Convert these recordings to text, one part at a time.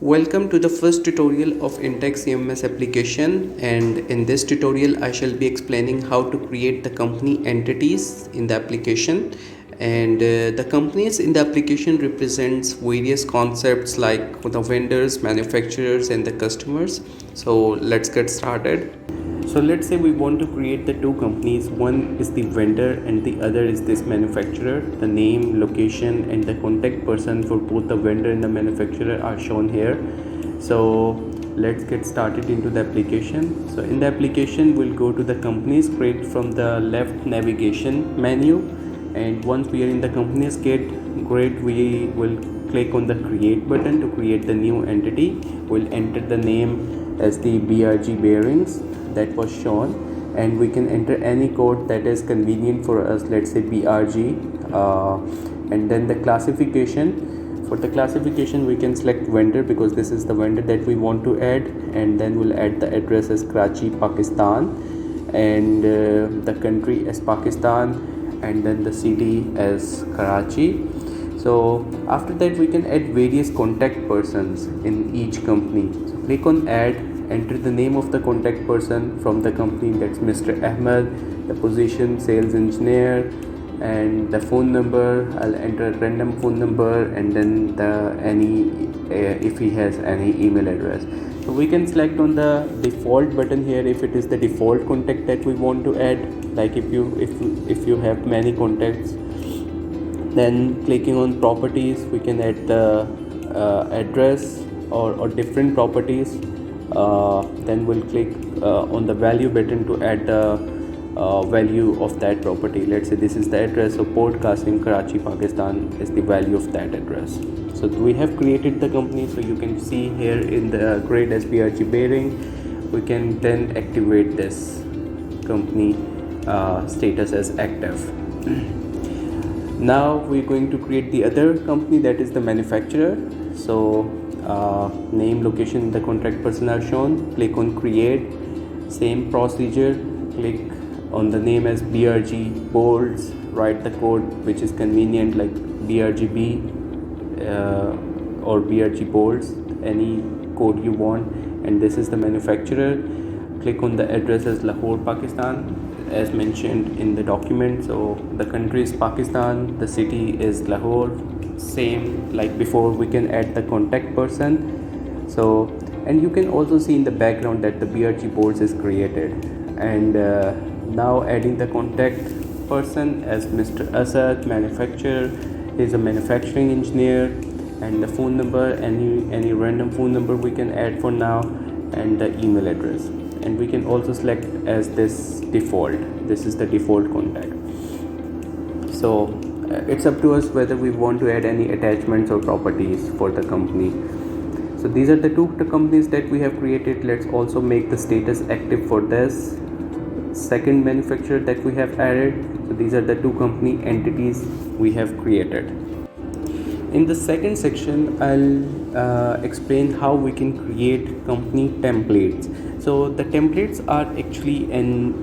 Welcome to the first tutorial of INTECH CMMS application, and in this tutorial I shall be explaining how to create the company entities in the application. And the companies in the application represents various concepts like the vendors, manufacturers and the customers. So let's get started. So let's say we want to create the two companies. One is the vendor and the other is this manufacturer. The name, location and the contact person for both the vendor and the manufacturer are shown here. So let's get started into the application. So in the application we'll go to the companies, create from the left navigation menu, and once we are in the companies great, we will click on the create button to create the new entity. We'll enter the name as the BRG bearings that was shown, and we can enter any code that is convenient for us, let's say BRG, and then the classification. For the classification we can select vendor because this is the vendor that we want to add, and then we'll add the address as Karachi, Pakistan, and the country as Pakistan, and then the city as Karachi. So after that we can add various contact persons in each company. So click on add, enter the name of the contact person from the company, that's Mr. Ahmed, the position sales engineer, and the phone number. I'll enter a random phone number, and then if he has any email address. So we can select on the default button here if it is the default contact that we want to add, like if you have many contacts. Then clicking on properties, we can add the address or different properties. Then we'll click on the value button to add the value of that property. Let's say this is the address of Port Qasim, Karachi, Pakistan is the value of that address. So we have created the company. So you can see here in the grade as BRG bearing, we can then activate this company status as active. Now we're going to create the other company, that is the manufacturer. So name, location, the contact person are shown. Click on create, same procedure. Click on the name as BRG bolts, write the code which is convenient like BRGB or BRG bolts, any code you want. And this is the manufacturer. Click on the address as Lahore, Pakistan, as mentioned in the document. So the country is Pakistan, the city is Lahore. Same like before, we can add the contact person. So, and you can also see in the background that the BRG boards is created. And now adding the contact person as Mr. Asad, manufacturer, is a manufacturing engineer, and the phone number, any random phone number we can add for now, and the email address. And we can also select as this default. This is the default contact. So it's up to us whether we want to add any attachments or properties for the company. So these are the two companies that we have created. Let's also make the status active for this second manufacturer that we have added. So these are the two company entities we have created. In the second section, I'll explain how we can create company templates. So the templates are actually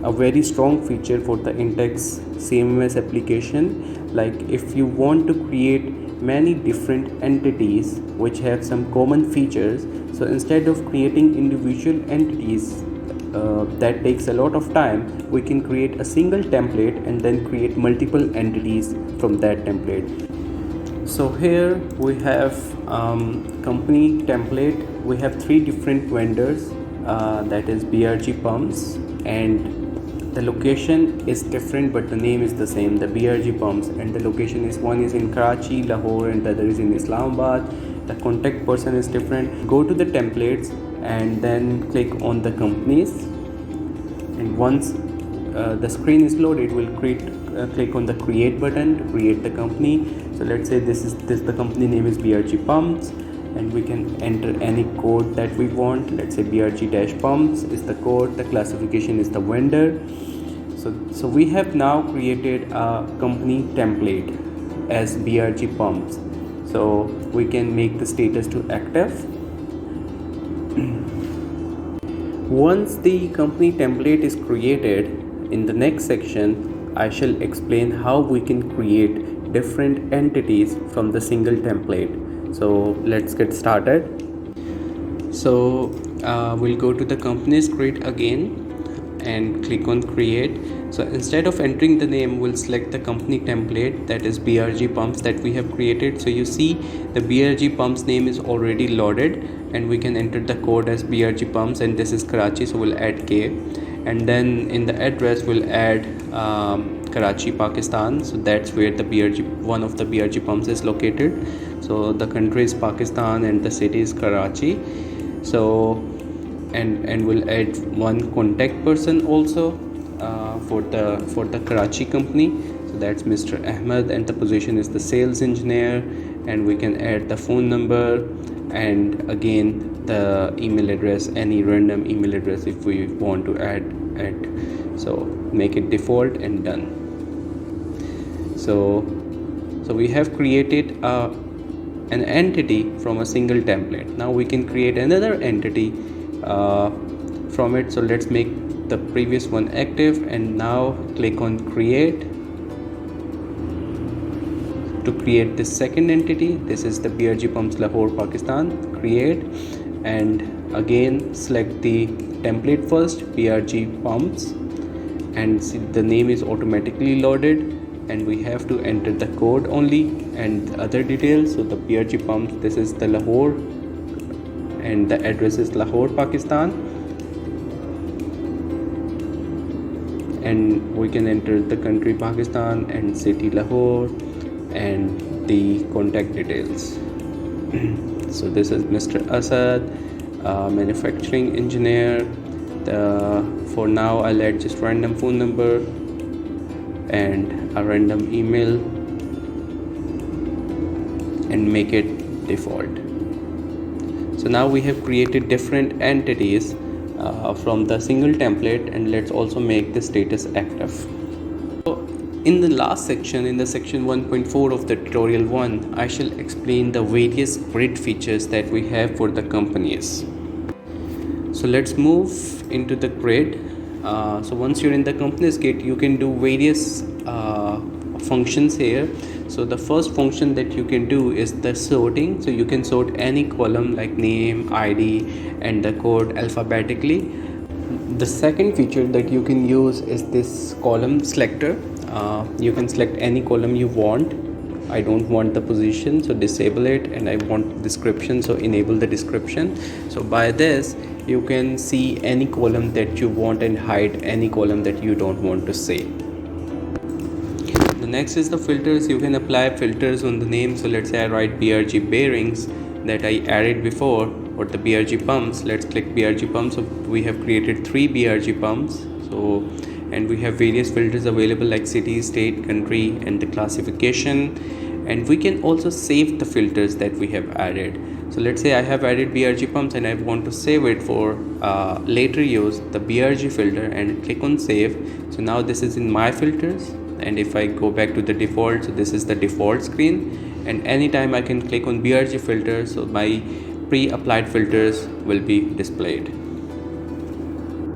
a very strong feature for the INTECH CMMS application. Like if you want to create many different entities which have some common features, so instead of creating individual entities, that takes a lot of time, we can create a single template and then create multiple entities from that template. So here we have company template. We have three different vendors, that is BRG pumps, and the location is different but the name is the same, the BRG pumps, and the location is one is in Karachi, Lahore, and the other is in Islamabad. The contact person is different. Go to the templates and then click on the companies, and once the screen is loaded, we'll click on the create button to create the company. So let's say this the company name is BRG pumps, and we can enter any code that we want. Let's say BRG-pumps is the code, the classification is the vendor. So we have now created a company template as BRG pumps. So we can make the status to active. Once the company template is created, in the next section I shall explain how we can create different entities from the single template. So let's get started. So we'll go to the company's grid again and click on create. So instead of entering the name, we'll select the company template, that is BRG Pumps, that we have created. So you see the BRG Pumps name is already loaded, and we can enter the code as BRG Pumps, and this is Karachi, so we'll add K. And then in the address we'll add Karachi, Pakistan. So that's where the one of the BRG Pumps is located. So the country is Pakistan and the city is Karachi. So and we'll add one contact person also for the Karachi company. So that's Mr. Ahmed, and the position is the sales engineer, and we can add the phone number and again the email address, any random email address if we want to add. So make it default and done. So we have created an entity from a single template. Now we can create another entity from it. So let's make the previous one active, and now click on create to create this second entity. This is the BRG Pumps Lahore, Pakistan. Create, and again select the template first, BRG Pumps, and see the name is automatically loaded, and we have to enter the code only and other details. So the BRG Pumps, this is the Lahore, and the address is Lahore, Pakistan, and we can enter the country Pakistan and city Lahore and the contact details. So this is Mr. Asad, manufacturing engineer. For now I'll add just random phone number and a random email and make it default. So now we have created different entities from the single template, and let's also make the status active. So in the last section, in the section 1.4 of the tutorial 1, I shall explain the various grid features that we have for the companies. So let's move into the grid. So once you're in the company's grid, you can do various functions here. So the first function that you can do is the sorting. So you can sort any column like name, ID, and the code alphabetically. The second feature that you can use is this column selector. You can select any column you want. I don't want the position, so disable it, and I want description, so enable the description. So by this you can see any column that you want and hide any column that you don't want to see. The next is the filters. You can apply filters on the name. So let's say I write BRG bearings that I added before, or the BRG pumps. Let's click BRG pumps. So we have created 3 BRG pumps. So and we have various filters available like city, state, country, and the classification. And we can also save the filters that we have added. So let's say I have added BRG pumps and I want to save it for later use, the BRG filter, and click on save. So now this is in my filters, and if I go back to the default, so this is the default screen, and anytime I can click on BRG filter, so my pre-applied filters will be displayed.